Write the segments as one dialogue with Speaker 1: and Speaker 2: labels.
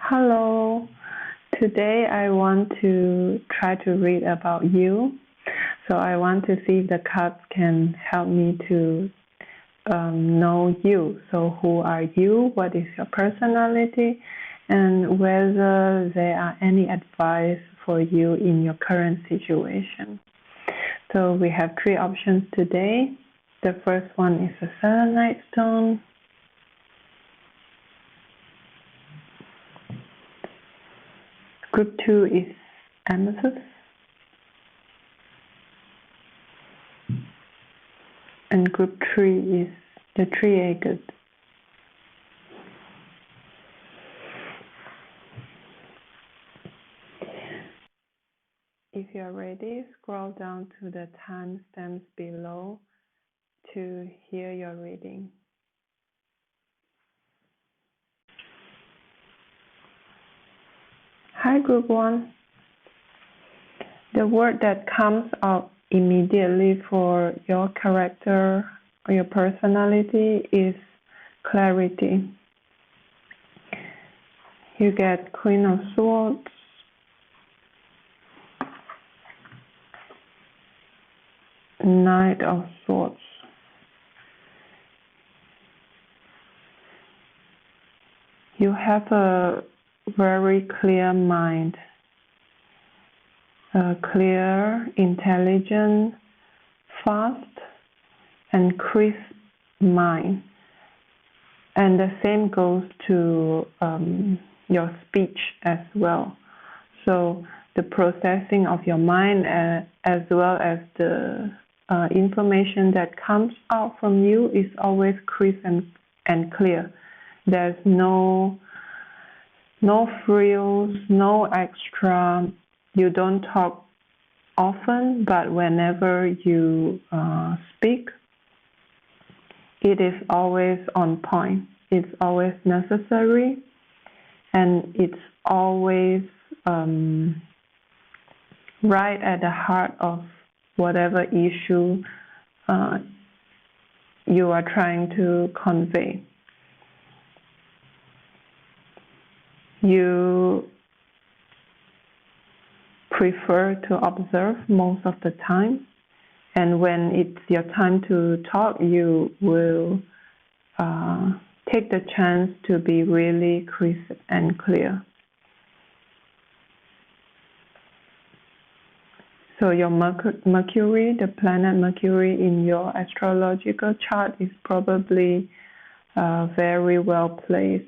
Speaker 1: Hello. Today I want to try to read about you. So I want to see if the cards can help me to know you. So who are you? What is your personality? And whether there are any advice for you in your current situation. So we have three options today. The first one is a selenite stone. Group 2 is amethyst. And group 3 is the tree agate. If you're ready, scroll down to the timestamps below to hear your reading. Hi, Group 1. The word that comes out immediately for your character or your personality is clarity. You get Queen of Swords, Knight of Swords. You have a very clear mind, a clear, intelligent, fast, and crisp mind. And the same goes to your speech as well. So the processing of your mind as well as the information that comes out from you is always crisp and clear. There's no frills, no extra. You don't talk often, but whenever you speak, it is always on point. It's always necessary, and it's always right at the heart of whatever issue you are trying to convey. You prefer to observe most of the time, and when it's your time to talk, you will take the chance to be really crisp and clear. So your Mercury, the planet Mercury in your astrological chart is probably very well placed.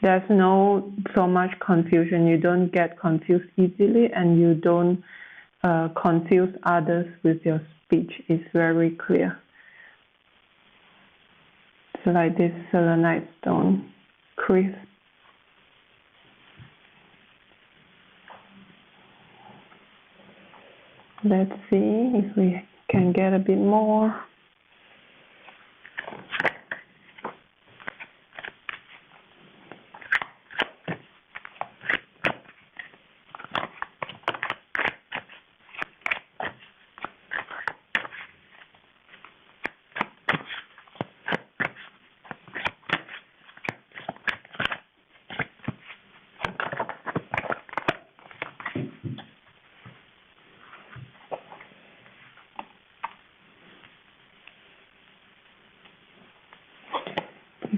Speaker 1: There's no so much confusion. You don't get confused easily, and you don't confuse others with your speech. It's very clear. So like this selenite stone, crisp. Let's see if we can get a bit more.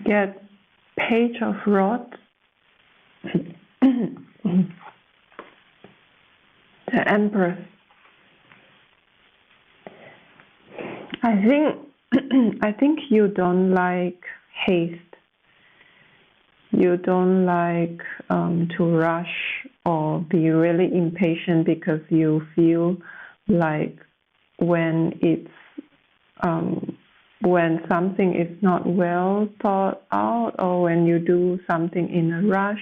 Speaker 1: Get Page of Rods, the Empress. I think you don't like haste. You don't like to rush or be really impatient, because you feel like when something is not well thought out, or when you do something in a rush,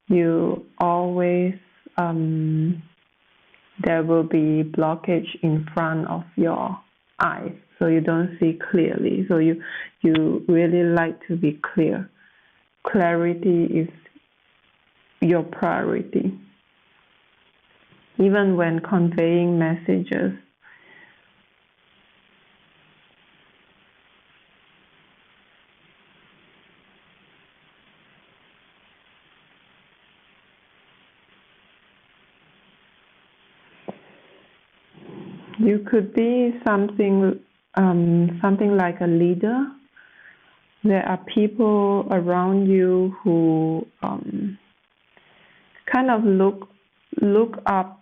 Speaker 1: you always there will be blockage in front of your eyes, so you don't see clearly. So you really like to be clear. Clarity is your priority. Even when conveying messages, You could be something like a leader. There are people around you who kind of look up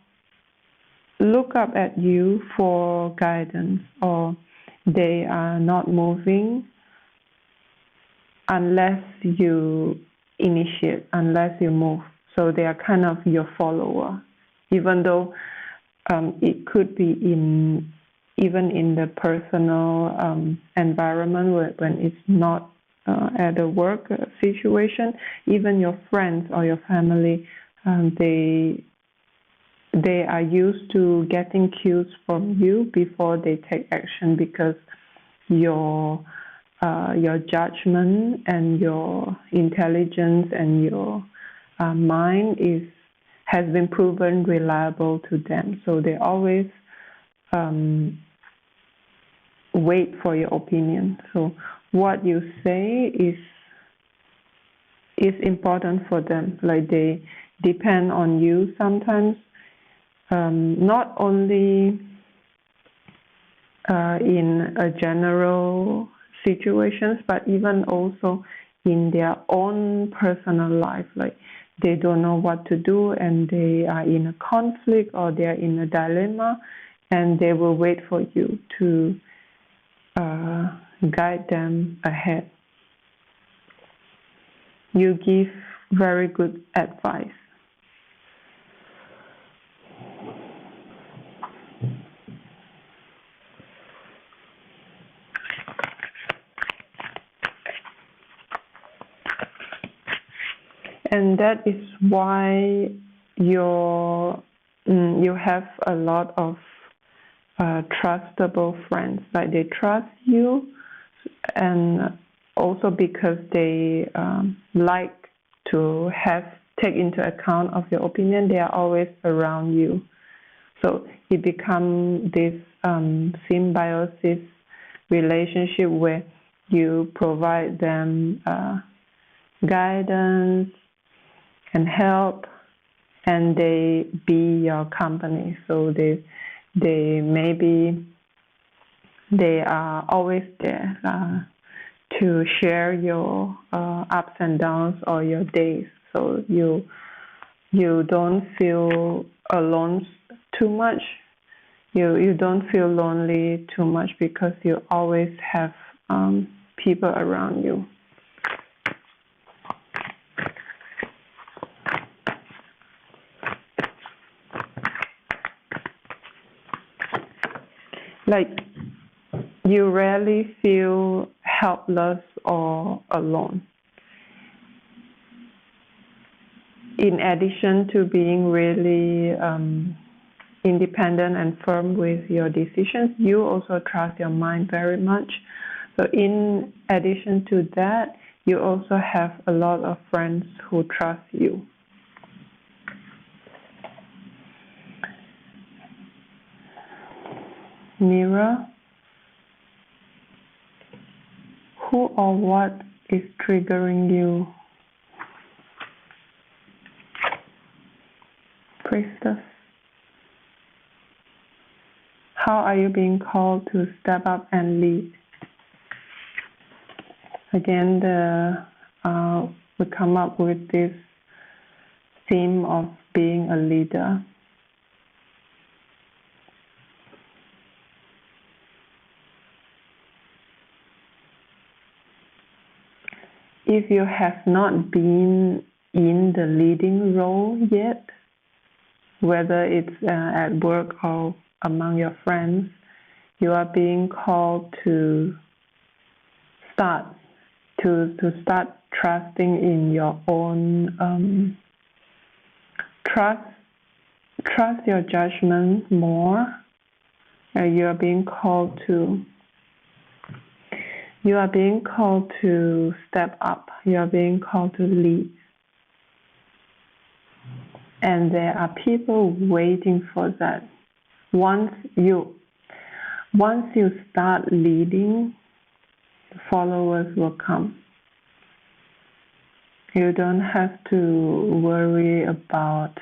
Speaker 1: at you for guidance, or they are not moving unless you initiate, unless you move. So they are kind of your follower, even though it could be even in the personal environment when it's not at a work situation. Even your friends or your family, they are used to getting cues from you before they take action, because your judgment and your intelligence and your mind has been proven reliable to them. So they always wait for your opinion. So what you say is important for them. Like, they depend on you sometimes, not only in a general situations, but even also in their own personal life. Like, they don't know what to do, and they are in a conflict, or they are in a dilemma, and they will wait for you to guide them ahead. You give very good advice. And that is why you have a lot of trustable friends. Like, they trust you, and also because they like to take into account of your opinion, they are always around you. So it becomes this symbiosis relationship where you provide them guidance and help, and they be your company. So they are always there to share your ups and downs or your days. So you don't feel alone too much. You don't feel lonely too much, because you always have people around you. Like, you rarely feel helpless or alone. In addition to being really independent and firm with your decisions, you also trust your mind very much. So in addition to that, you also have a lot of friends who trust you. Mirror, who or what is triggering you? Priestess, how are you being called to step up and lead? Again, we come up with this theme of being a leader. If you have not been in the leading role yet, whether it's at work or among your friends, you are being called to start trusting in your own trust your judgment more. You are being called to step up. You are being called to lead. And there are people waiting for that. Once you start leading, followers will come. You don't have to worry about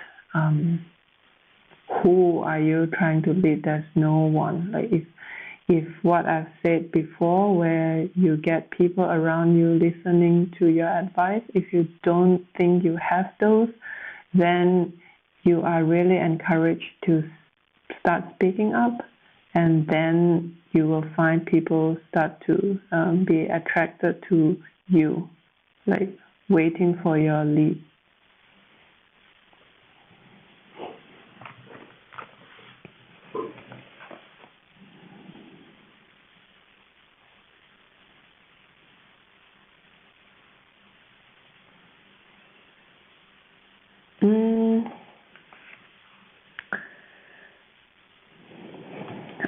Speaker 1: who are you trying to lead? There's no one. Like if what I've said before, where you get people around you listening to your advice, if you don't think you have those, then you are really encouraged to start speaking up, and then you will find people start to be attracted to you, like waiting for your lead.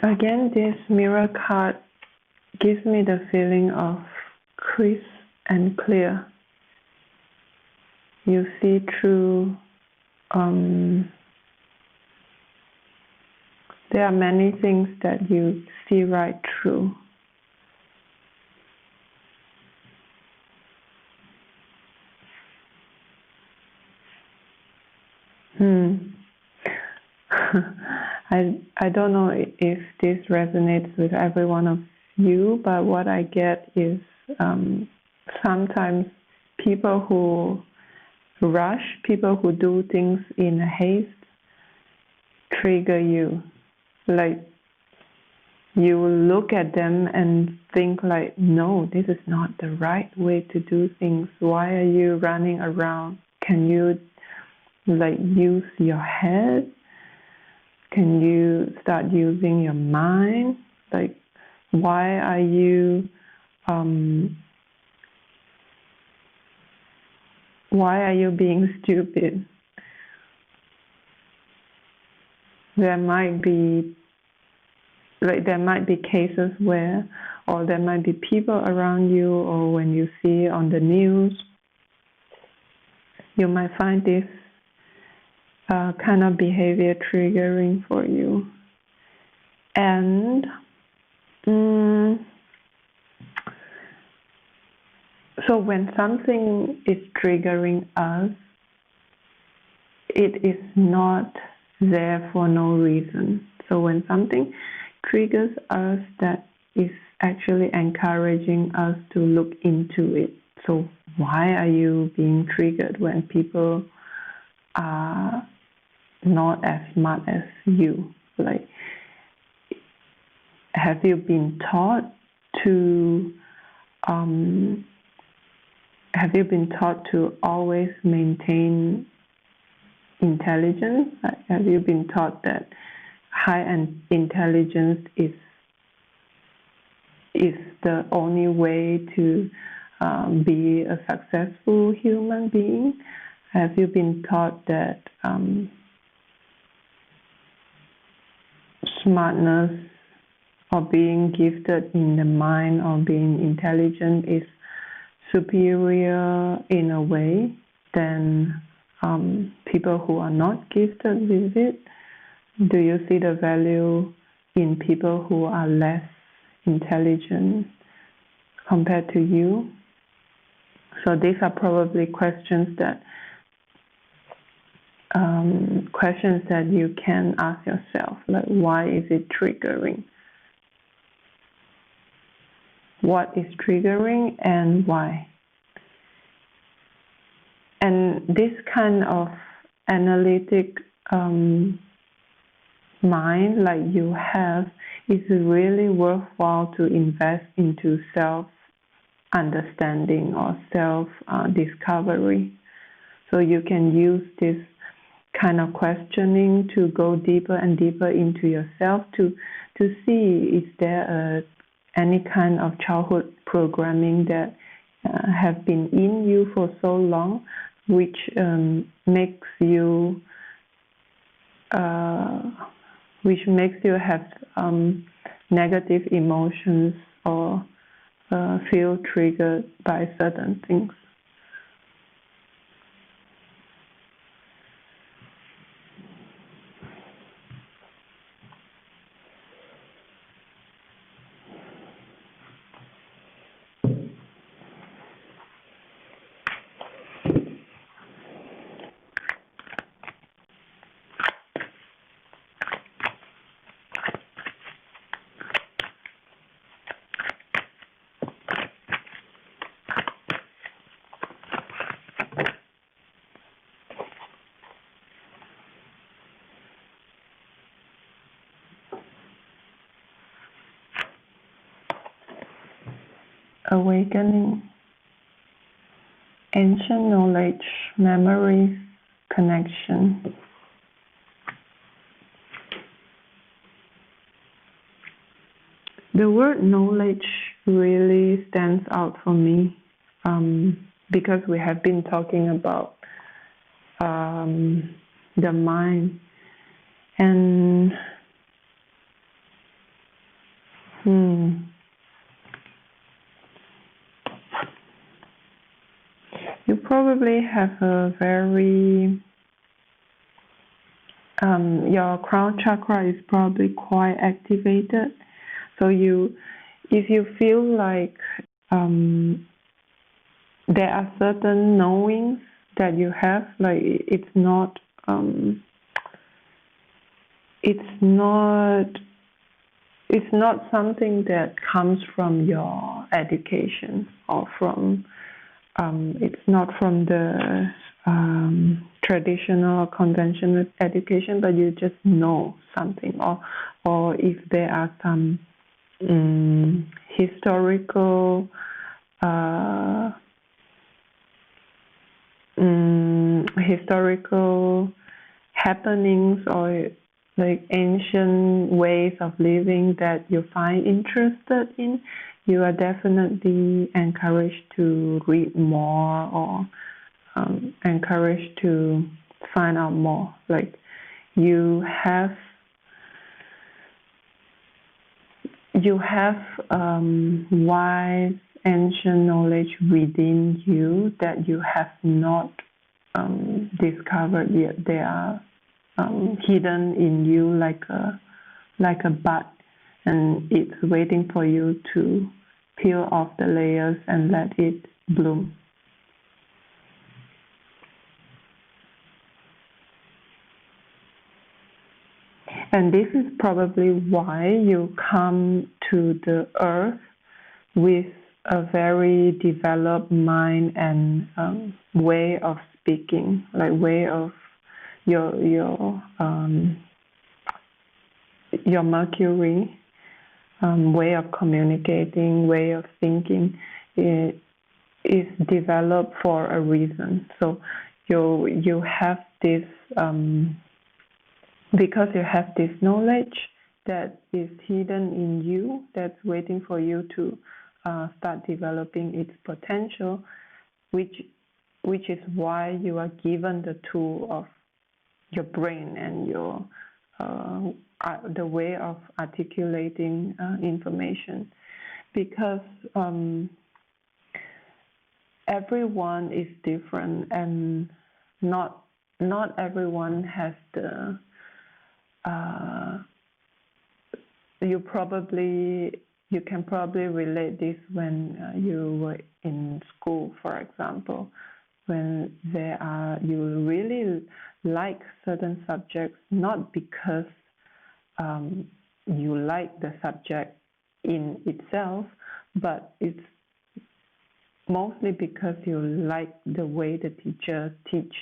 Speaker 1: Again, this mirror card gives me the feeling of crisp and clear. You see through, there are many things that you see right through. I don't know if this resonates with every one of you, but what I get is sometimes people who rush, people who do things in haste, trigger you. Like you look at them and think like, no, this is not the right way to do things. Why are you running around? Can you like use your head? Can you start using your mind? Like, why are you being stupid? There might be cases where, or there might be people around you, or when you see on the news, you might find this kind of behavior triggering for you. And so when something is triggering us, it is not there for no reason. So when something triggers us, that is actually encouraging us to look into it. So why are you being triggered when people are not as smart as you? Like, have you been taught to always maintain intelligence? Like, have you been taught that high intelligence is the only way to be a successful human being? Have you been taught that smartness or being gifted in the mind or being intelligent is superior in a way than people who are not gifted with it? Do you see the value in people who are less intelligent compared to you? So these are probably questions that you can ask yourself, like, why is it triggering? What is triggering and why? And this kind of analytic mind like you have is really worthwhile to invest into self-understanding or self-discovery. So you can use this kind of questioning to go deeper and deeper into yourself to see is there any kind of childhood programming that have been in you for so long, which makes you have negative emotions or feel triggered by certain things. awakening, ancient knowledge, memories, connection. The word knowledge really stands out for me because we have been talking about the mind, and you probably have a very your crown chakra is probably quite activated. So if you feel like there are certain knowings that you have, like it's not something that comes from your education or from it's not from the traditional or conventional education, but you just know something, or if there are some historical happenings or like ancient ways of living that you find interested in, you are definitely encouraged to read more or encouraged to find out more. Like you have wise ancient knowledge within you that you have not discovered yet. They are hidden in you like a bud, and it's waiting for you to peel off the layers and let it bloom. And this is probably why you come to the earth with a very developed mind and way of speaking, like way of your Mercury, way of communicating, way of thinking is developed for a reason. So you have this because you have this knowledge that is hidden in you, that's waiting for you to start developing its potential, which is why you are given the tool of your brain and your the way of articulating information, because everyone is different, and not everyone has the you can probably relate this when you were in school, for example, when you really like certain subjects, not because you like the subject in itself, but it's mostly because you like the way the teacher teach.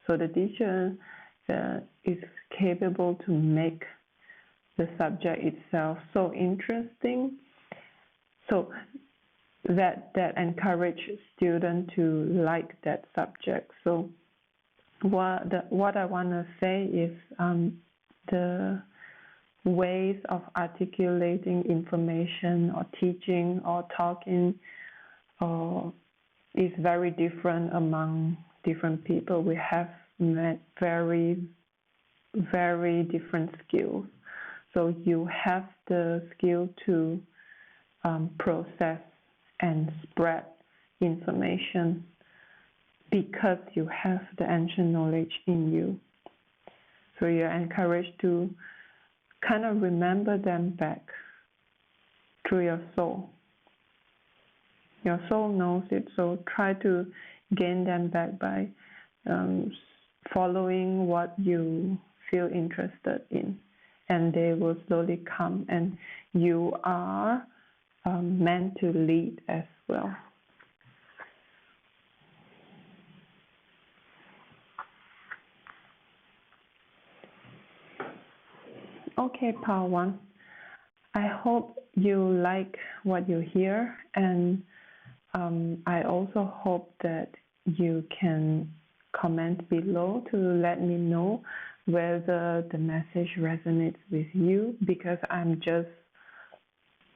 Speaker 1: So the teacher is capable to make the subject itself so interesting, so that encourage students to like that subject. So what I want to say is the ways of articulating information or teaching or talking is very different among different people. We have met very, very different skills. So you have the skill to process and spread information because you have the ancient knowledge in you. So you're encouraged to kind of remember them back through your soul. Your soul knows it, so try to gain them back by following what you feel interested in, and they will slowly come, and you are meant to lead as well. Okay, part one. I hope you like what you hear, and I also hope that you can comment below to let me know whether the message resonates with you, because I'm just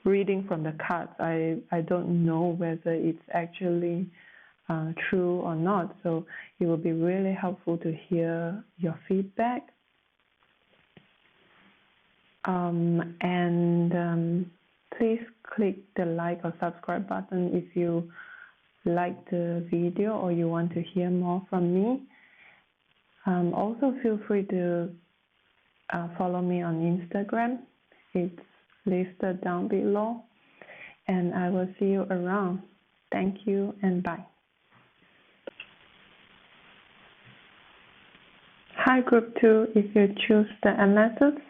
Speaker 1: reading from the cards. I don't know whether it's actually true or not. So it will be really helpful to hear your feedback. Please click the like or subscribe button if you like the video or you want to hear more from me. Also feel free to follow me on Instagram. It's listed down below, and I will see you around. Thank you and bye. Hi, group 2, if you choose the amethyst.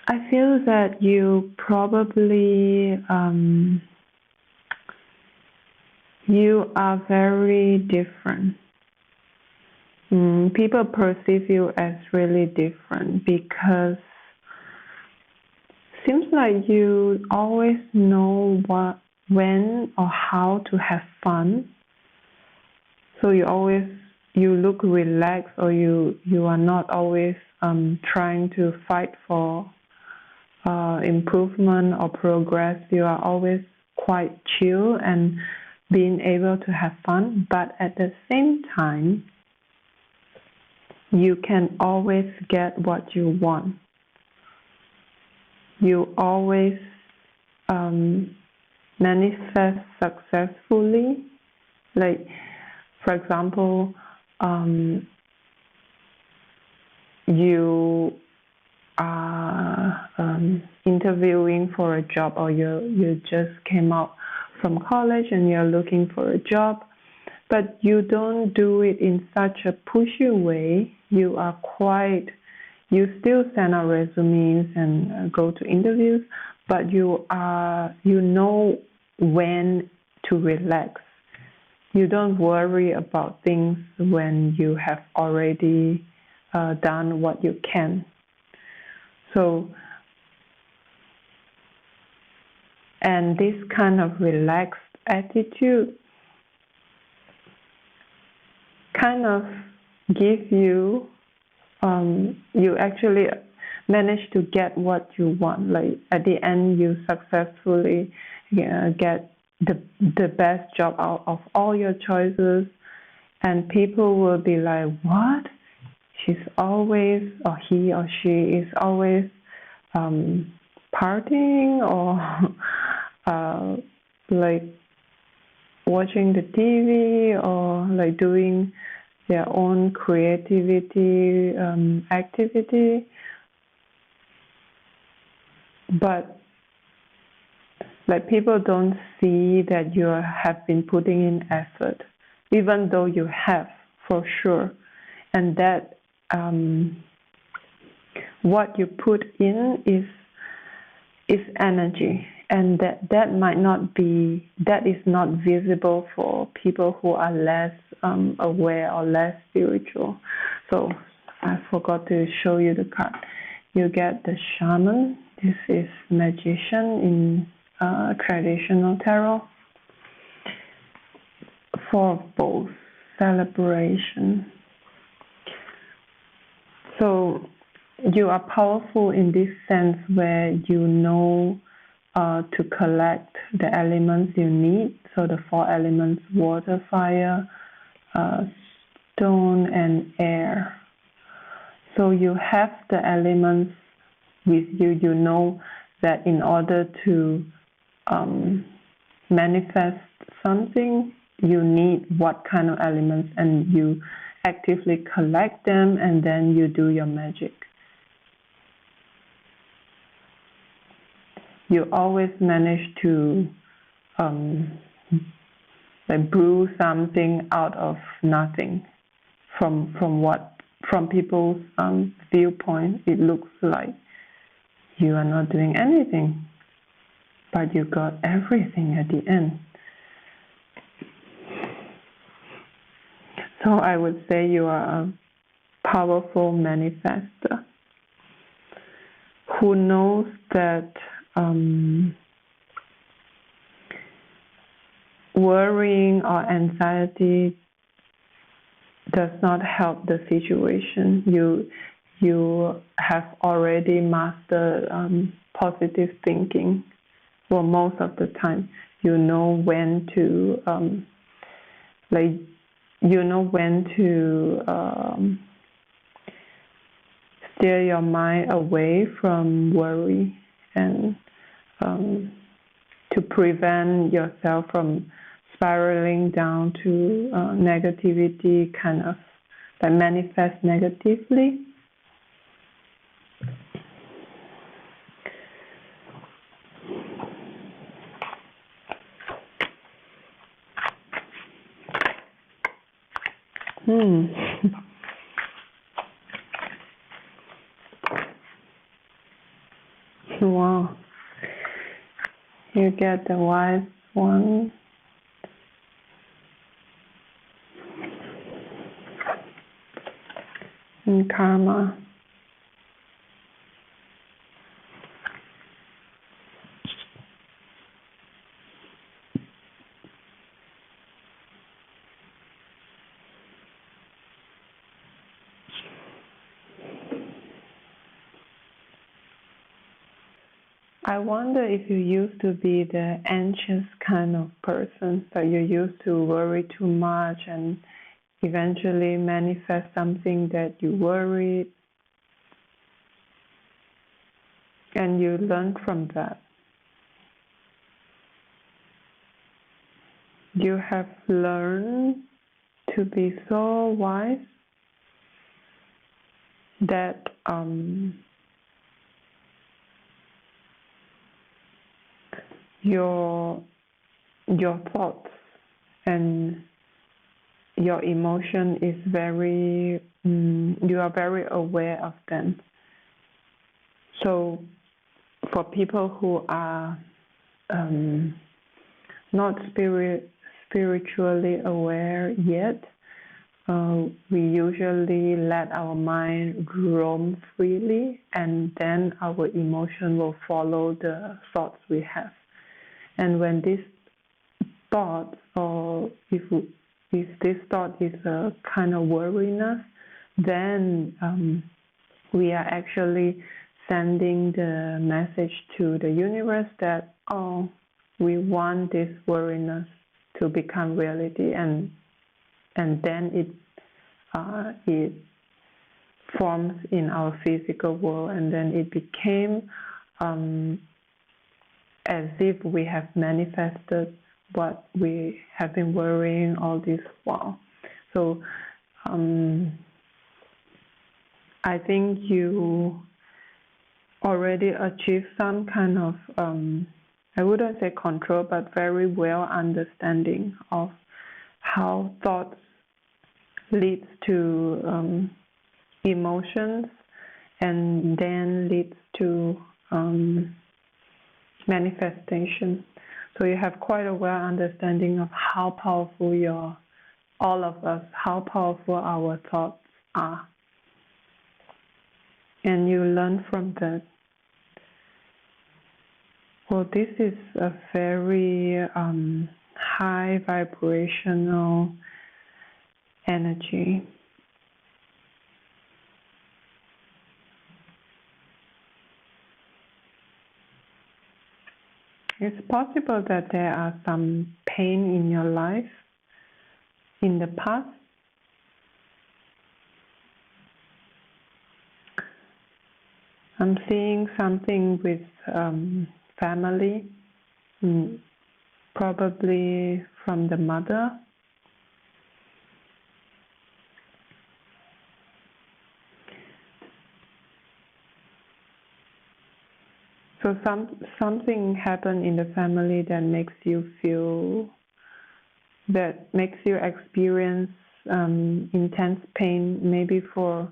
Speaker 1: I feel that you probably, you are very different. People perceive you as really different because seems like you always know what, when or how to have fun. So you look relaxed, or you are not always trying to fight for improvement or progress. You are always quite chill and being able to have fun, but at the same time, you can always get what you want. You always manifest successfully. Like, for example, you are interviewing for a job, or you just came out from college and you're looking for a job, but you don't do it in such a pushy way. You still send out resumes and go to interviews, but you know when to relax. You don't worry about things when you have already done what you can. So, and this kind of relaxed attitude kind of give you, you actually manage to get what you want. Like at the end, you successfully get the best job out of all your choices, and people will be like, what? She's always, or he or she is always partying, or like watching the TV, or like doing their own creativity activity. But like people don't see that you have been putting in effort, even though you have, for sure. And that what you put in is energy, and that might not be, that is not visible for people who are less aware or less spiritual. So I forgot to show you the card. You get the shaman. This is magician in traditional tarot. For both celebration. So you are powerful in this sense, where you know to collect the elements you need. So the 4 elements: water, fire, stone, and air. So you have the elements with you. You know that in order to manifest something, you need what kind of elements, and you actively collect them, and then you do your magic. You always manage to like brew something out of nothing. From people's viewpoint, it looks like you are not doing anything, but you got everything at the end. So I would say you are powerful manifester who knows that worrying or anxiety does not help the situation. You have already mastered positive thinking. Well, most of the time, you know when to steer your mind away from worry and to prevent yourself from spiraling down to negativity, kind of that manifests negatively. Wow. You get the wise one. And karma. I wonder if you used to be the anxious kind of person, that you used to worry too much and eventually manifest something that you worried, and you learned from that. You have learned to be so wise that your thoughts and your emotion is very, you are very aware of them. So for people who are not spiritually aware yet, we usually let our mind roam freely, and then our emotion will follow the thoughts we have. And when this thought, or if this thought is a kind of worriness, then we are actually sending the message to the universe that, oh, we want this worriness to become reality, and then it forms in our physical world, and then it became as if we have manifested what we have been worrying all this while. So I think you already achieved some kind of, I wouldn't say control, but very well understanding of how thoughts leads to emotions, and then leads to manifestation. So you have quite a well understanding of how powerful all of us, how powerful our thoughts are. And you learn from that. Well, this is a very high vibrational energy. It's possible that there are some pain in your life in the past. I'm seeing something with family, probably from the mother. So something happened in the family that makes you experience intense pain, maybe for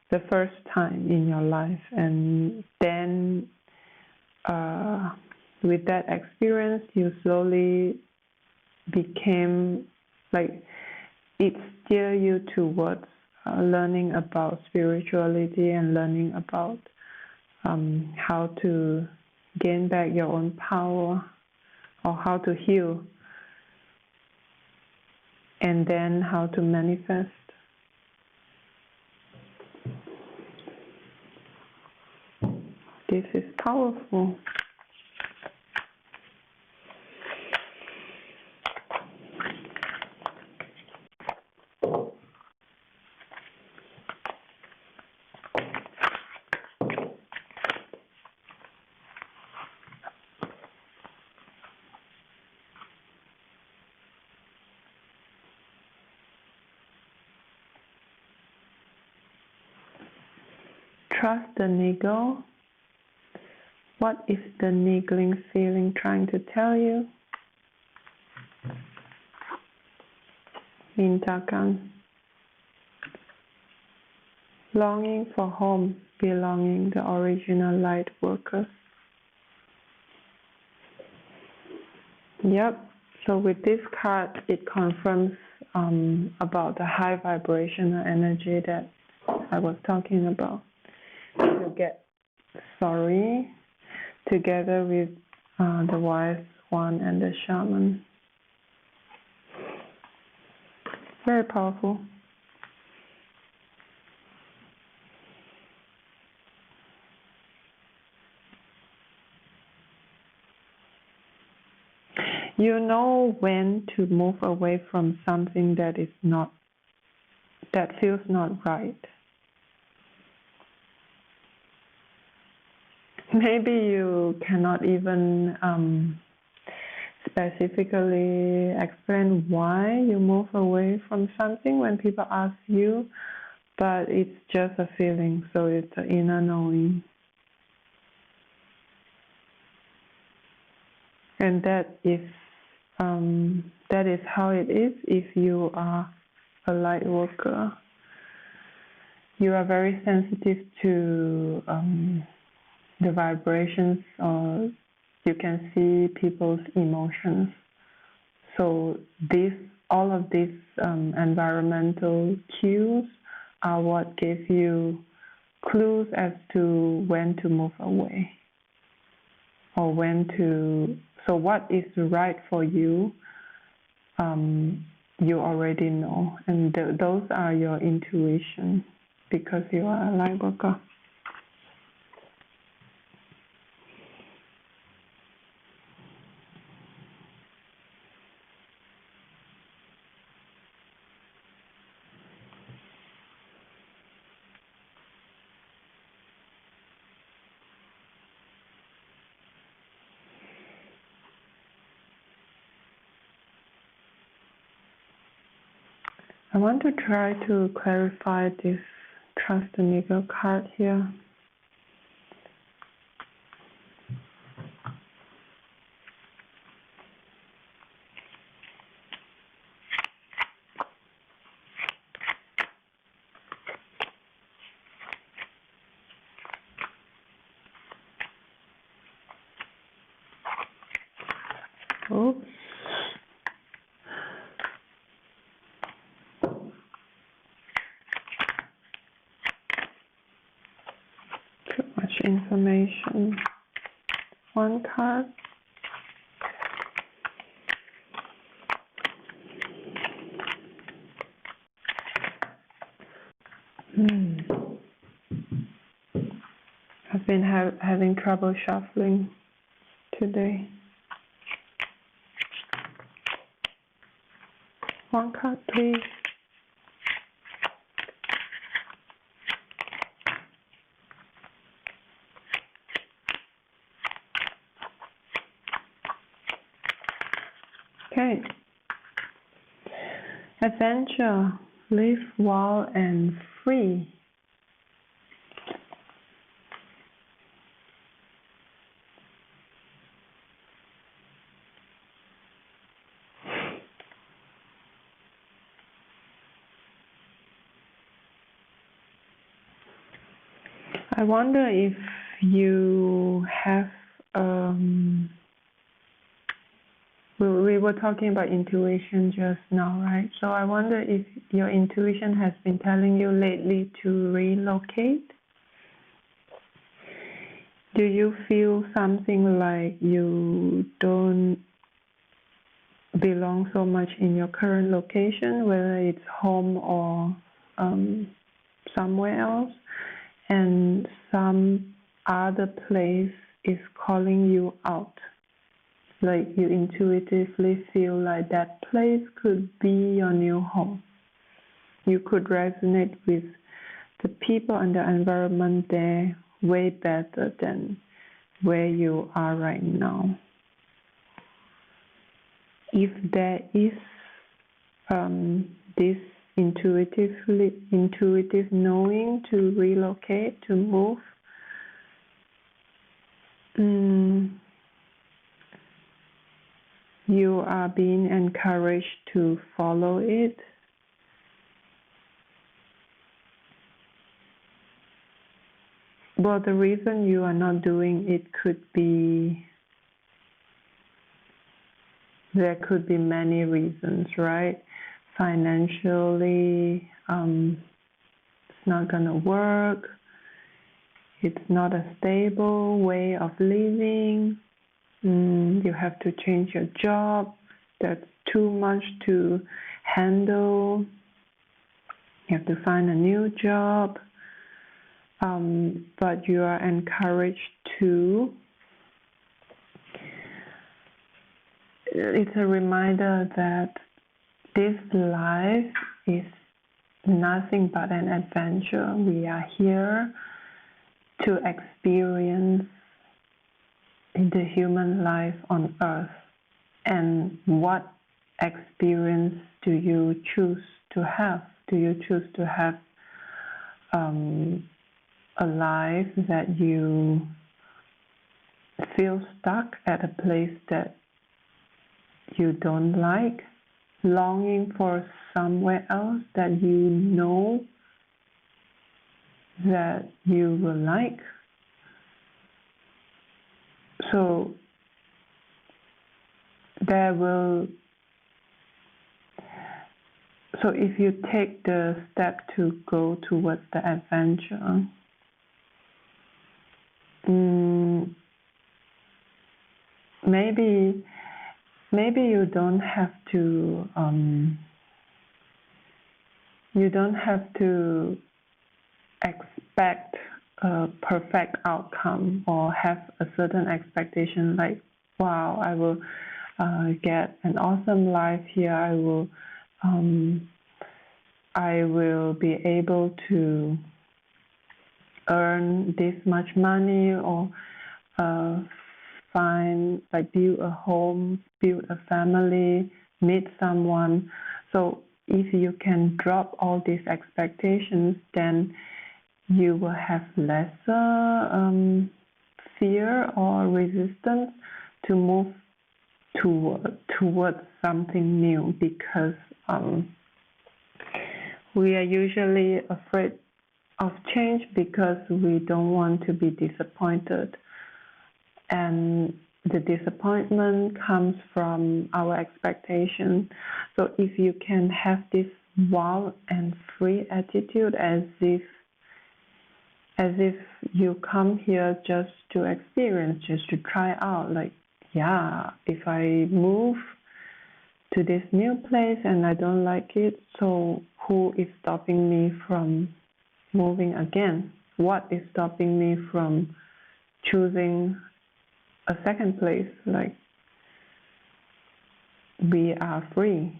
Speaker 1: the first time in your life. And then with that experience, you slowly became, like, it steered you towards learning about spirituality and learning about how to gain back your own power or how to heal, and then how to manifest. This is powerful. Trust the niggle. What is the niggling feeling trying to tell you? Mintakan. Longing for home, belonging, the original light workers. Yep. So with this card, it confirms about the high vibrational energy that I was talking about. You get sorry together with the wise one and the shaman. Very powerful. You know when to move away from something that feels not right. Maybe you cannot even specifically explain why you move away from something when people ask you, but it's just a feeling, so it's an inner knowing. And that is how it is if you are a light worker. You are very sensitive to the vibrations, or you can see people's emotions. So all of these environmental cues are what give you clues as to when to move away, or so what is right for you, you already know, and those are your intuition because you are a light worker. I want to try to clarify this Trust the Niggle card here. Oops. Too much information. One card. I've been having trouble shuffling today. One card, please. Okay. Adventure, live wild and free. I wonder if you have we were talking about intuition just now, right? So I wonder if your intuition has been telling you lately to relocate. Do you feel something like you don't belong so much in your current location, whether it's home or somewhere else, and some other place is calling you out? Like you intuitively feel like that place could be your new home. You could resonate with the people and the environment there way better than where you are right now. If there is this intuitive knowing to relocate, to move, you are being encouraged to follow it. Well, the reason you are not doing it could be, there could be many reasons, right? Financially, it's not going to work. It's not a stable way of living. You have to change your job. That's too much to handle. You have to find a new job. But you are encouraged to. It's a reminder that this life is nothing but an adventure. We are here to experience the human life on earth. And what experience do you choose to have? Do you choose to have a life that you feel stuck at a place that you don't like, longing for somewhere else that you know that you will like? So if you take the step to go towards the adventure, maybe you don't have to expect a perfect outcome or have a certain expectation like, wow, I will get an awesome life here. I will be able to earn this much money, or build a home, build a family, meet someone. So if you can drop all these expectations, then you will have lesser fear or resistance to move towards something new, because we are usually afraid of change because we don't want to be disappointed. And the disappointment comes from our expectation. So if you can have this wild and free attitude, as if you come here just to experience, just to try out, like, yeah, if I move to this new place and I don't like it, so who is stopping me from moving again? What is stopping me from choosing a second place? Like, we are free.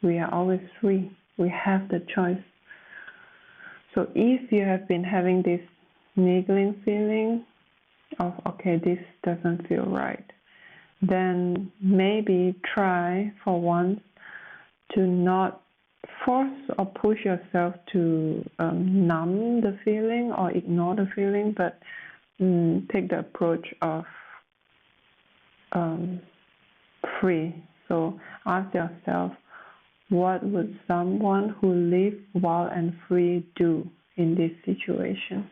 Speaker 1: We are always free. We have the choice. So if you have been having this niggling feeling of, okay, this doesn't feel right, then maybe try for once to not force or push yourself to numb the feeling or ignore the feeling, but take the approach of free. So ask yourself, what would someone who lives wild and free do in this situation?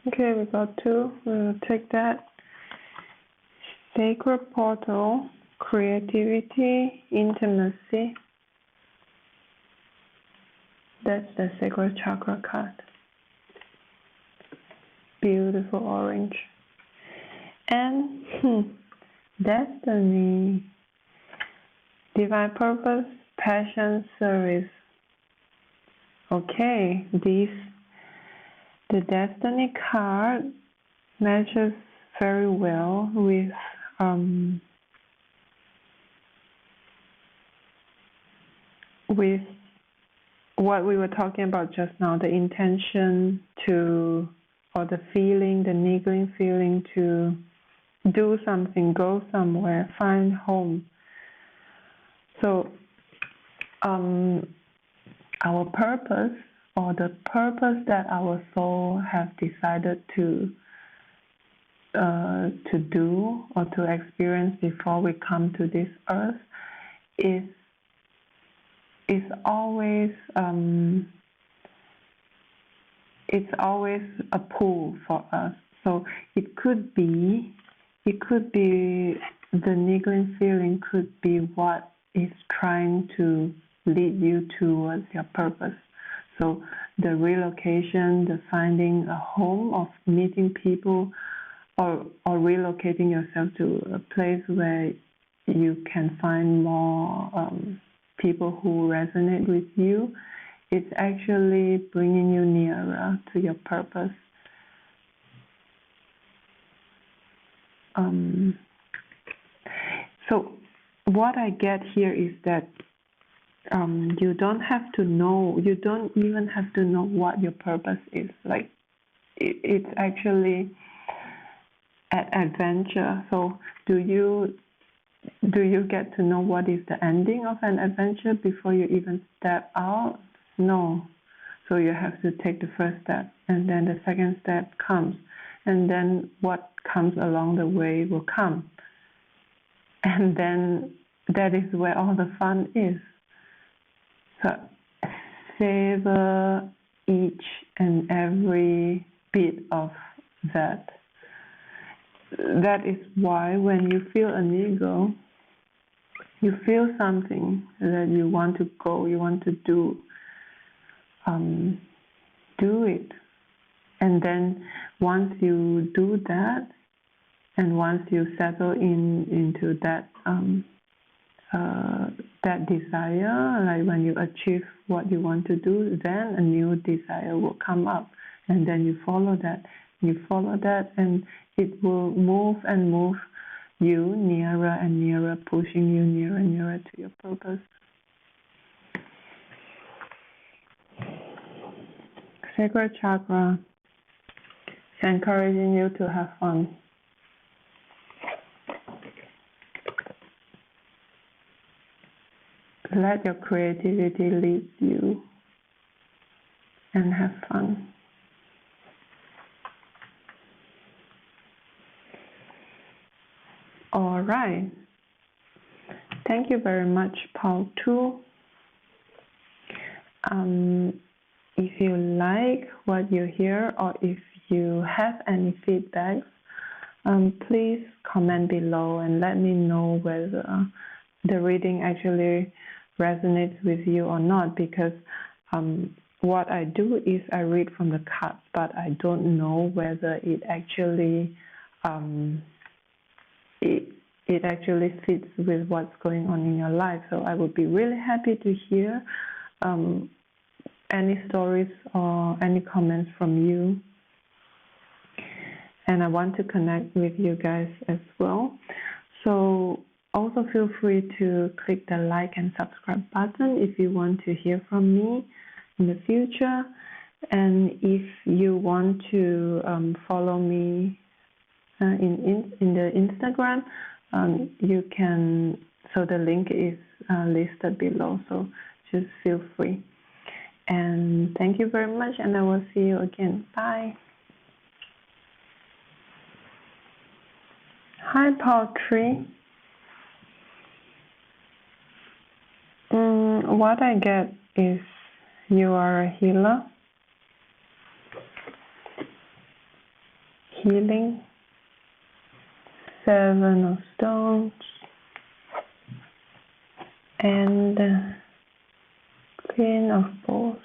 Speaker 1: Okay, we got 2. We'll take that. Sacred portal, creativity, intimacy. That's the sacred chakra card. Beautiful orange. And destiny, divine purpose, passion, service. Okay, the destiny card matches very well with what we were talking about just now, the intention to, or the feeling, the niggling feeling to do something, go somewhere, find home. So our purpose, or the purpose that our soul have decided to do or to experience before we come to this earth is always it's always a pull for us. So it could be the niggling feeling could be what is trying to lead you towards your purpose. So the relocation, the finding a home, of meeting people, or relocating yourself to a place where you can find more people who resonate with you, it's actually bringing you nearer to your purpose. So what I get here is that you don't have to know, you don't even have to know what your purpose is. Like it's actually an adventure. So do you get to know what is the ending of an adventure before you even step out? No. So you have to take the first step, and then the second step comes, and then what comes along the way will come. And then that is where all the fun is. So savor each and every bit of that. That is why when you feel an ego, you feel something that you want to go, you want to do it. And then once you do that, and once you settle into that that desire, like when you achieve what you want to do, then a new desire will come up, and then you follow that, and it will move and move you nearer and nearer, pushing you nearer and nearer to your purpose. Sacred chakra is encouraging you to have fun. Let your creativity lead you and have fun. All right. Thank you very much, Paul 2. If you like what you hear, or if you have any feedback, please comment below and let me know whether the reading actually resonates with you or not, because what I do is I read from the cards, but I don't know whether it actually it actually fits with what's going on in your life. So I would be really happy to hear any stories or any comments from you. And I want to connect with you guys as well. So also feel free to click the like and subscribe button if you want to hear from me in the future. And if you want to follow me in the Instagram, you can, so the link is listed below, so just feel free. And thank you very much, and I will see you again. Bye. Hi, Poetry. What I get is you are a healer. healing, 7 of stones, and Queen of Bowls.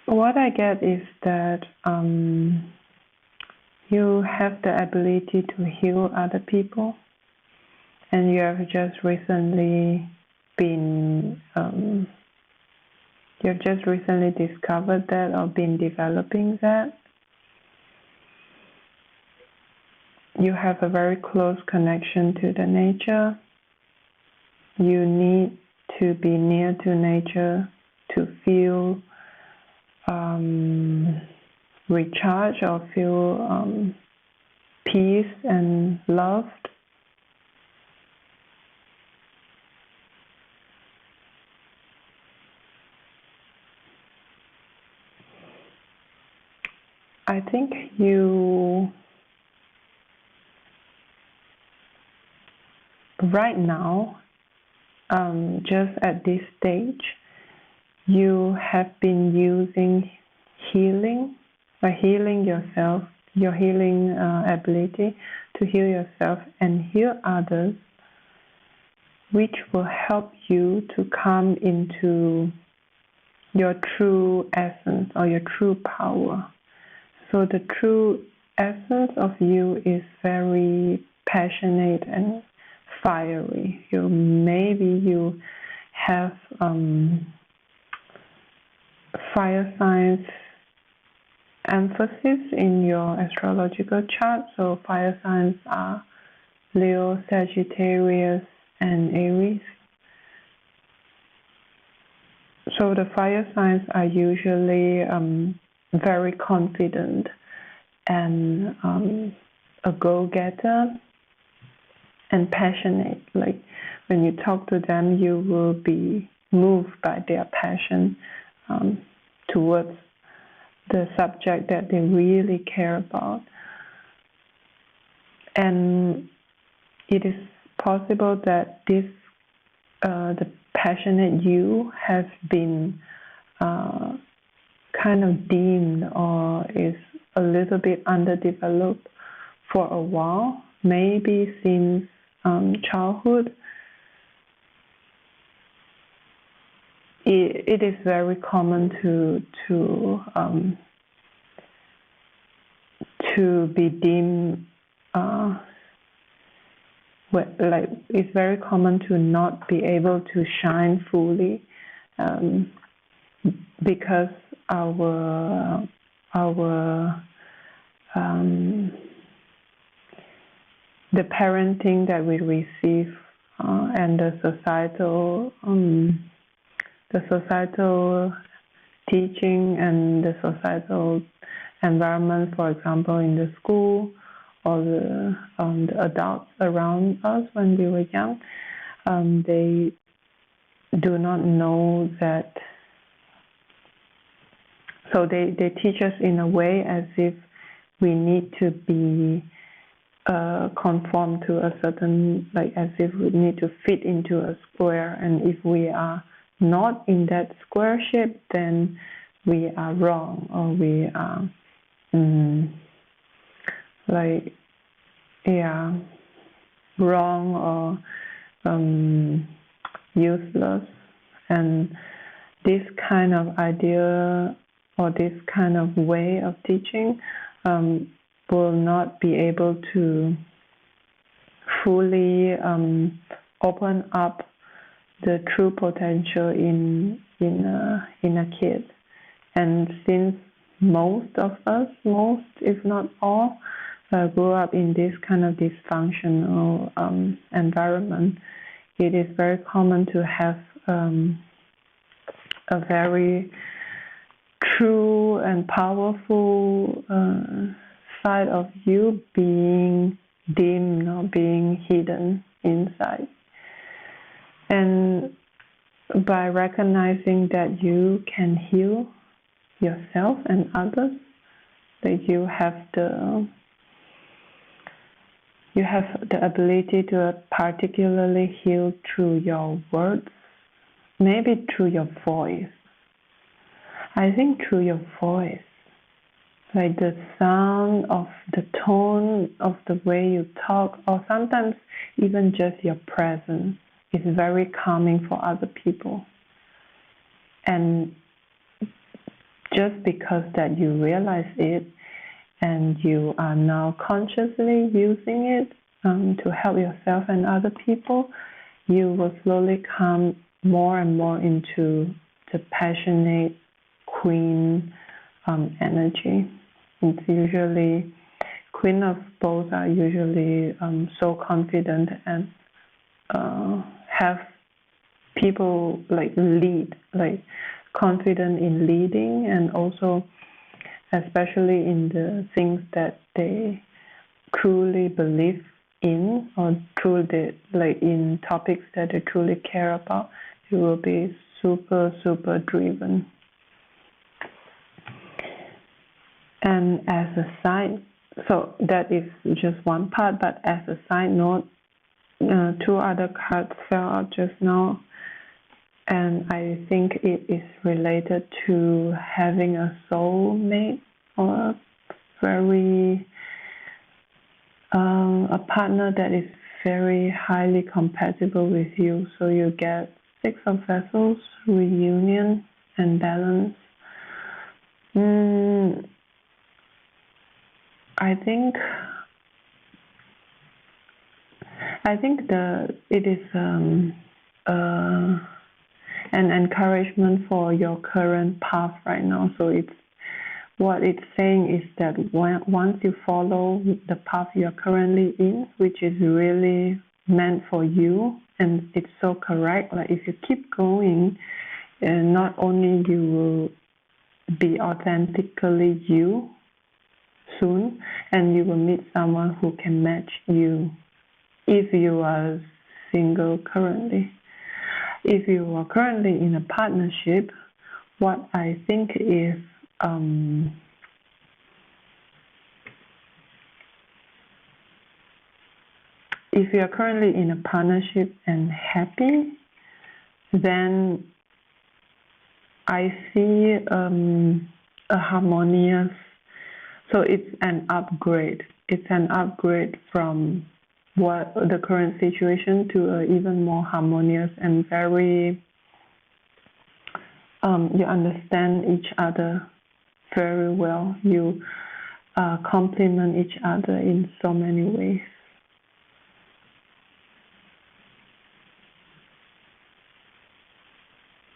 Speaker 1: What I get is that you have the ability to heal other people, and you have just recently discovered that or been developing that. You have a very close connection to the nature. You need to be near to nature to feel recharge or feel peace and loved. I think you, right now, just at this stage, you have been using healing, by healing yourself, your healing ability to heal yourself and heal others, which will help you to come into your true essence or your true power. So the true essence of you is very passionate and fiery. Maybe you have fire signs emphasis in your astrological chart. So fire signs are Leo, Sagittarius, and Aries. So the fire signs are usually very confident and a go-getter and passionate. Like when you talk to them, you will be moved by their passion towards the subject that they really care about. And it is possible that this the passionate you has been kind of deemed or is a little bit underdeveloped for a while, maybe since childhood. It is very common to be deemed it's very common to not be able to shine fully because the parenting that we receive and the societal teaching and the societal environment, for example, in the school or the adults around us when we were young, they do not know that. So they teach us in a way as if we need to be conform to a certain, like as if we need to fit into a square, and if we are not in that square shape, then we are wrong, or we are wrong or useless. And this kind of idea or this kind of way of teaching will not be able to fully open up the true potential in a kid. And since most of us, if not all, grew up in this kind of dysfunctional environment, it is very common to have a very true and powerful side of you being dimmed or being hidden inside. And by recognizing that you can heal yourself and others, that you have the ability to particularly heal through your words, maybe through your voice. I think through your voice, like the sound of the tone of the way you talk, or sometimes even just your presence is very calming for other people. And just because that you realize it and you are now consciously using it to help yourself and other people, you will slowly come more and more into the passionate queen energy. It's usually, queen of both are usually so confident and have people like lead, like confident in leading, and also especially in the things that they truly believe in, or truly like in topics that they truly care about. You will be super driven. And as a side, so that is just one part, but as a side note, 2 other cards fell out just now, and I think it is related to having a soulmate, or a partner that is very highly compatible with you. So you get 6 of Vessels, reunion, and balance. I think it is an encouragement for your current path right now. So what it's saying is that once you follow the path you're currently in, which is really meant for you, and it's so correct, like if you keep going, not only you will be authentically you soon, and you will meet someone who can match you if you are single currently. If you are currently in a partnership, what I think is if you are currently in a partnership and happy, then I see a harmonious, so it's an upgrade. It's an upgrade from what the current situation to an even more harmonious and very, you understand each other very well. You complement each other in so many ways.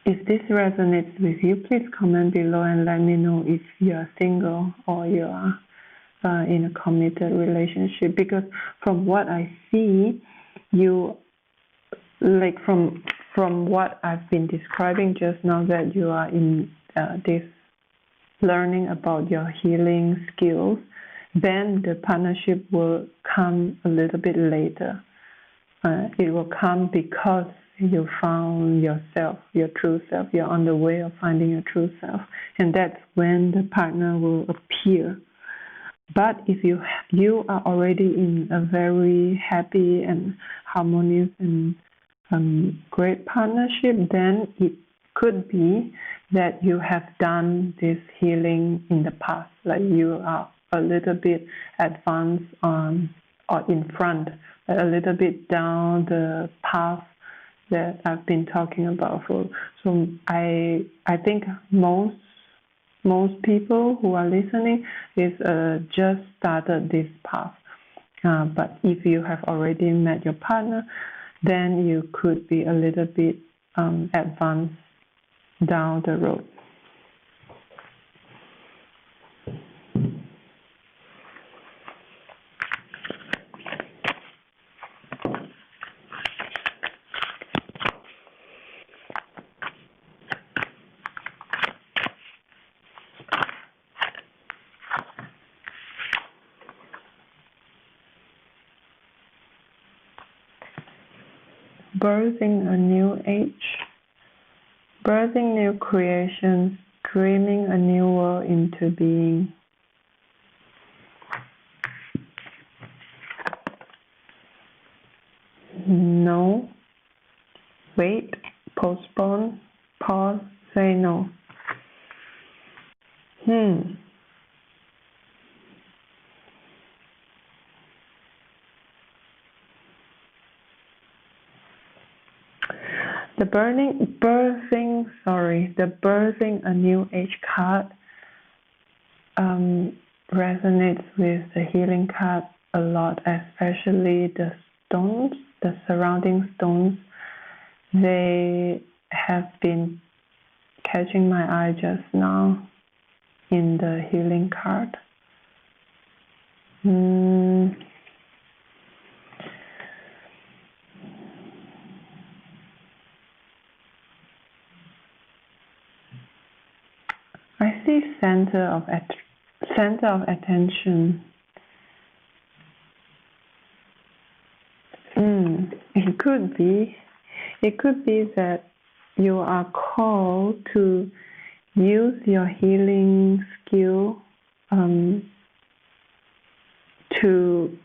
Speaker 1: If this resonates with you, please comment below and let me know if you are single or you are in a committed relationship. Because from what I see, you, like from what I've been describing just now, that you are in this learning about your healing skills, then the partnership will come a little bit later. It will come because you found yourself, your true self. You're on the way of finding your true self, and that's when the partner will appear. But if you are already in a very happy and harmonious and great partnership, then it could be that you have done this healing in the past, like you are a little bit advanced on or in front, a little bit down the path that I've been talking about. So I think most people who are listening is just started this path. But if you have already met your partner, then you could be a little bit advanced down the road. Birthing a new age, birthing new creations, dreaming a new world into being. No, wait, postpone, pause, say no. Hmm. The birthing a new age card resonates with the healing card a lot, especially the stones, the surrounding stones. They have been catching my eye just now in the healing card. I see center of attention. It could be that you are called to use your healing skill to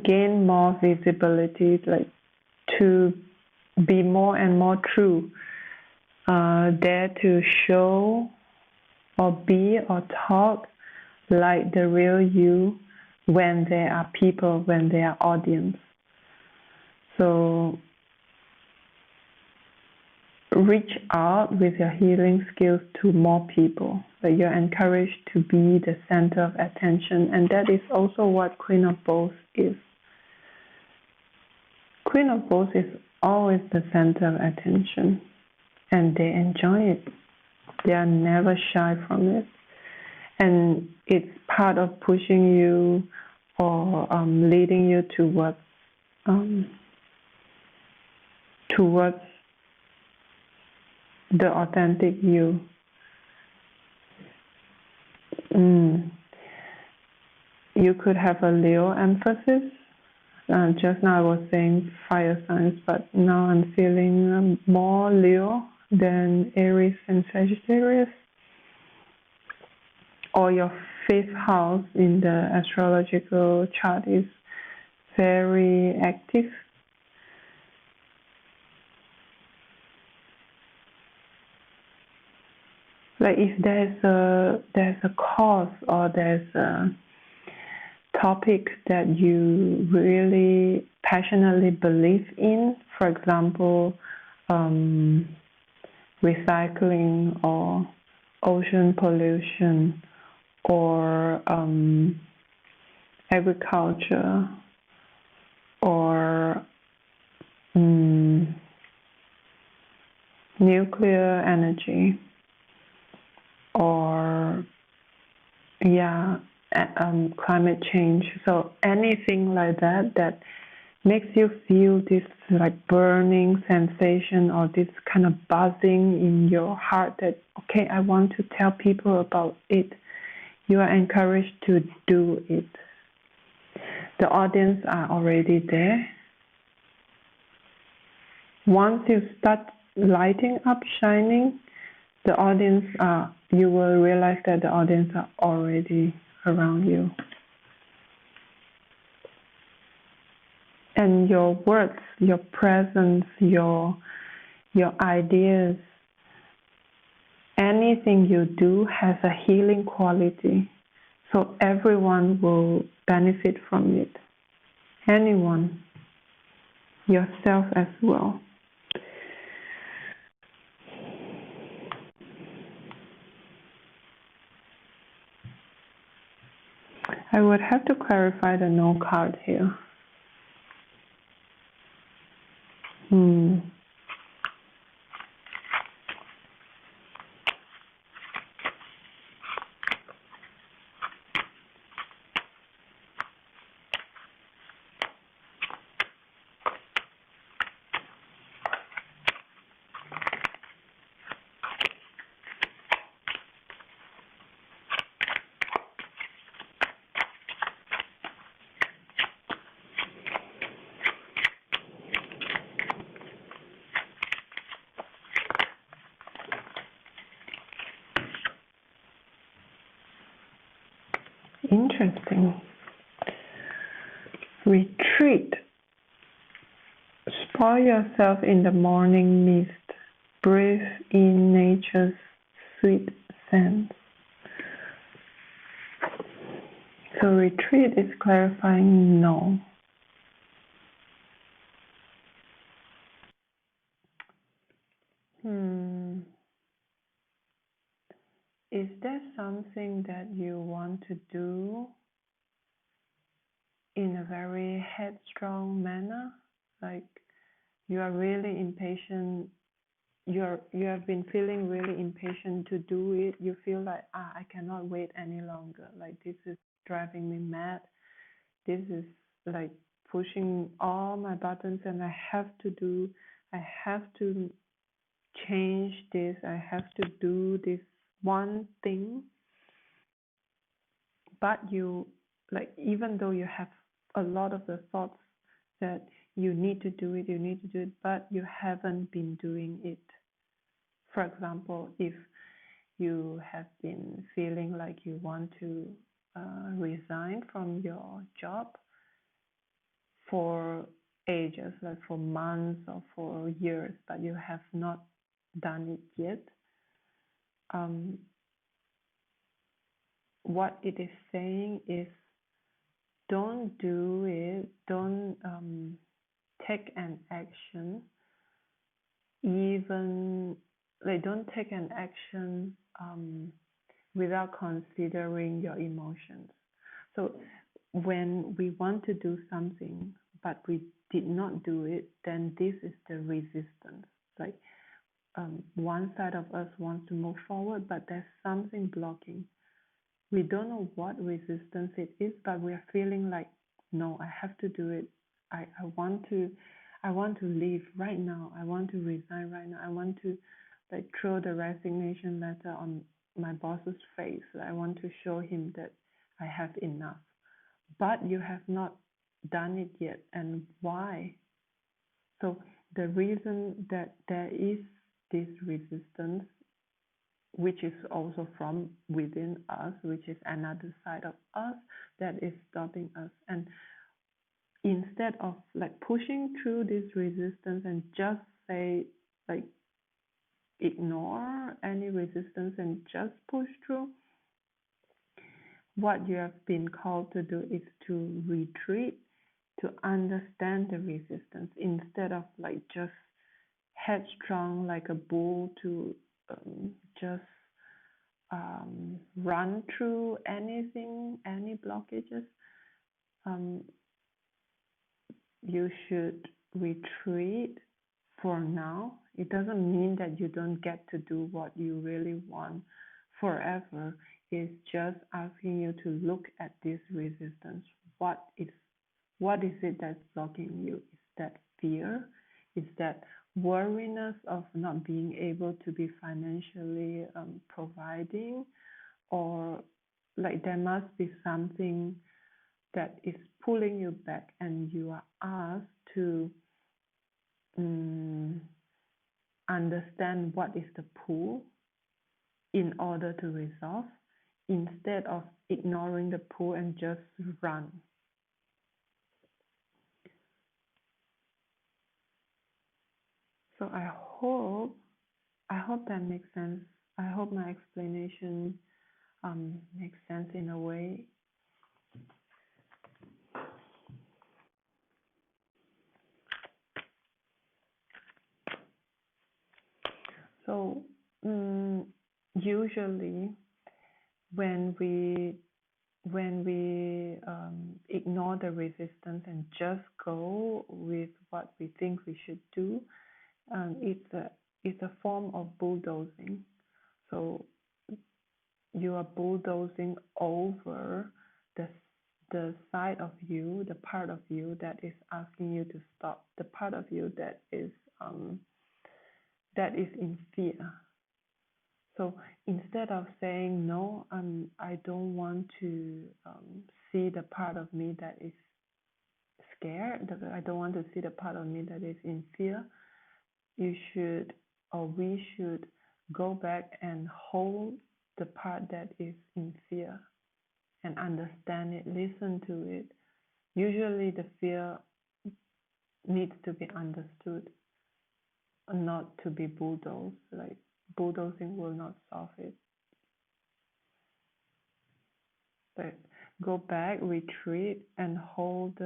Speaker 1: gain more visibility, like to be more and more true, dare to show or be or talk like the real you when there are people, when there are audience. So reach out with your healing skills to more people. But you're encouraged to be the center of attention, and that is also what Queen of Bowls is. Queen of Bowls is always the center of attention, and they enjoy it. They are never shy from it, and it's part of pushing you or leading you towards the authentic you. You could have a Leo emphasis. Just now I was saying fire signs, but now I'm feeling more Leo than Aries and Sagittarius. Or your fifth house in the astrological chart is very active. Like if there's a cause or there's a topic that you really passionately believe in, for example, recycling or ocean pollution or agriculture or nuclear energy or climate change. So anything like that makes you feel this like burning sensation or this kind of buzzing in your heart that, okay, I want to tell people about it. You are encouraged to do it. The audience are already there. Once you start lighting up, shining, the audience you will realize that the audience are already around you. And your words, your presence, your ideas, anything you do has a healing quality. So everyone will benefit from it. Anyone, yourself as well. I would have to clarify the no card here. Interesting. Retreat. Spoil yourself in the morning mist. Breathe in nature's sweet sense. So retreat is clarifying no. Is there something that you want to do in a very headstrong manner? Like you are really impatient, you have been feeling really impatient to do it. You feel like, I cannot wait any longer. Like this is driving me mad. This is like pushing all my buttons and I have to change this. I have to do this one thing. But you, like, even though you have a lot of the thoughts that you need to do it, but you haven't been doing it. For example, if you have been feeling like you want to resign from your job for ages, like for months or for years, but you have not done it yet, what it is saying is don't do it, don't take an action, even like don't take an action without considering your emotions. So when we want to do something but we did not do it, then this is the resistance. Like one side of us wants to move forward, but there's something blocking. We don't know what resistance it is, but we are feeling like, no, I have to do it. I want to leave right now. I want to resign right now. I want to like throw the resignation letter on my boss's face. I want to show him that I have enough. But you have not done it yet. And why? So the reason that there is this resistance, which is also from within us, which is another side of us that is stopping us. And instead of like pushing through this resistance and just say like ignore any resistance and just push through, what you have been called to do is to retreat, to understand the resistance instead of like just headstrong like a bull to just run through anything, any blockages. You should retreat for now. It doesn't mean that you don't get to do what you really want forever. It's just asking you to look at this resistance. What is it that's blocking you? Is that fear? Is that worriness of not being able to be financially providing? Or like there must be something that is pulling you back and you are asked to understand what is the pull in order to resolve instead of ignoring the pull and just run. So I hope that makes sense. I hope my explanation makes sense in a way. So usually when we ignore the resistance and just go with what we think we should do, it's a form of bulldozing. So you are bulldozing over the side of you, the part of you that is asking you to stop, the part of you that is in fear. So instead of saying no, I don't want to see the part of me that is scared. I don't want to see the part of me that is in fear. You should, or we should, go back and hold the part that is in fear and understand it, listen to it. Usually the fear needs to be understood, not to be bulldozed. Like bulldozing will not solve it. like go back, retreat, and hold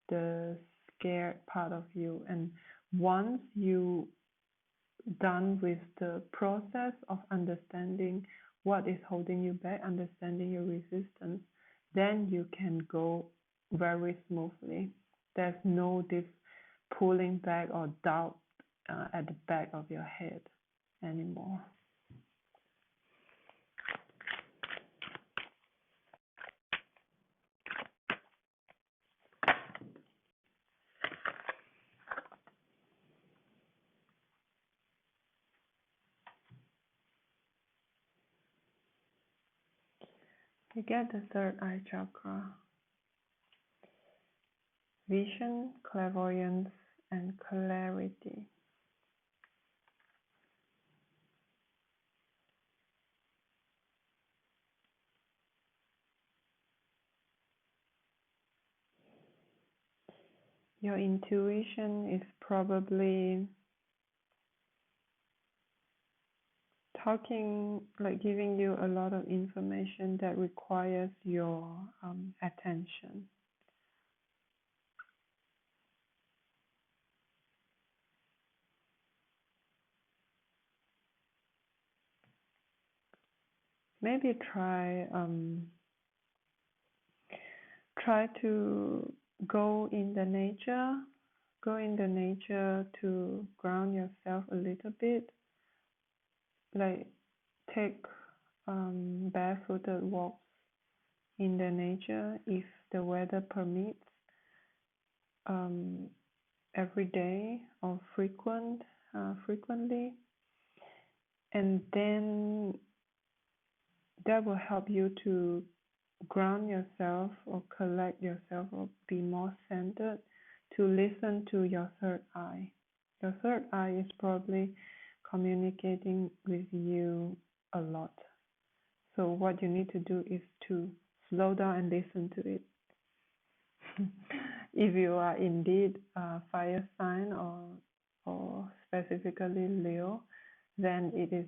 Speaker 1: the scared part of you. And once you done with the process of understanding what is holding you back, understanding your resistance, then you can go very smoothly. There's no this pulling back or doubt at the back of your head anymore. You get the third eye chakra. Vision, clairvoyance, and clarity. Your intuition is probably talking, like giving you a lot of information that requires your attention. Maybe try to go in the nature to ground yourself a little bit, like take barefooted walks in the nature if the weather permits, every day or frequently, and then that will help you to ground yourself or collect yourself or be more centered, to listen to your third eye. Your third eye is probably communicating with you a lot. So what you need to do is to slow down and listen to it. If you are indeed a fire sign or specifically Leo, then it is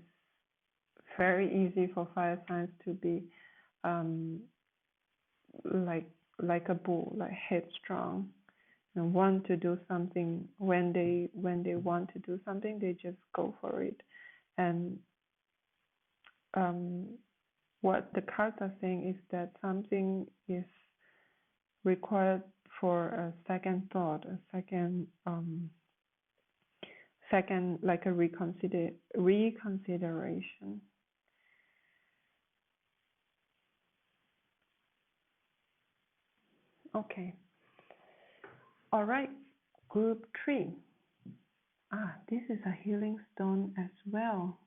Speaker 1: very easy for fire signs to be like a bull, like headstrong, and want to do something. When they want to do something, they just go for it. And what the cards are saying is that something is required for a second thought, a second like a reconsideration. Okay. All right. Group 3. This is a healing stone as well.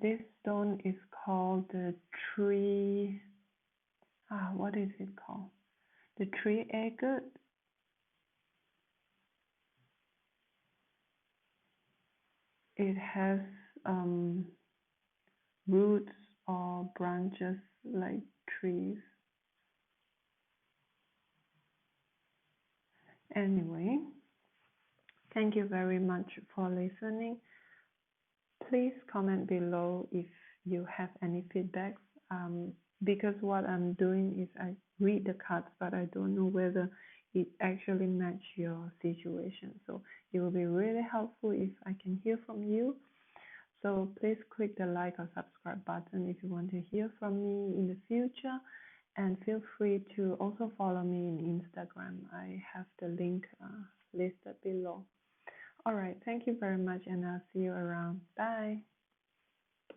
Speaker 1: This stone is called the tree. What is it called? The tree agate. It has roots or branches like trees. Anyway, thank you very much for listening. Please comment below if you have any feedbacks. Because what I'm doing is I read the cards, but I don't know whether it actually matches your situation. So it will be really helpful if I can hear from you. So please click the like or subscribe button if you want to hear from me in the future. And feel free to also follow me in Instagram. I have the link listed below. All right, thank you very much, and I'll see you around. Bye.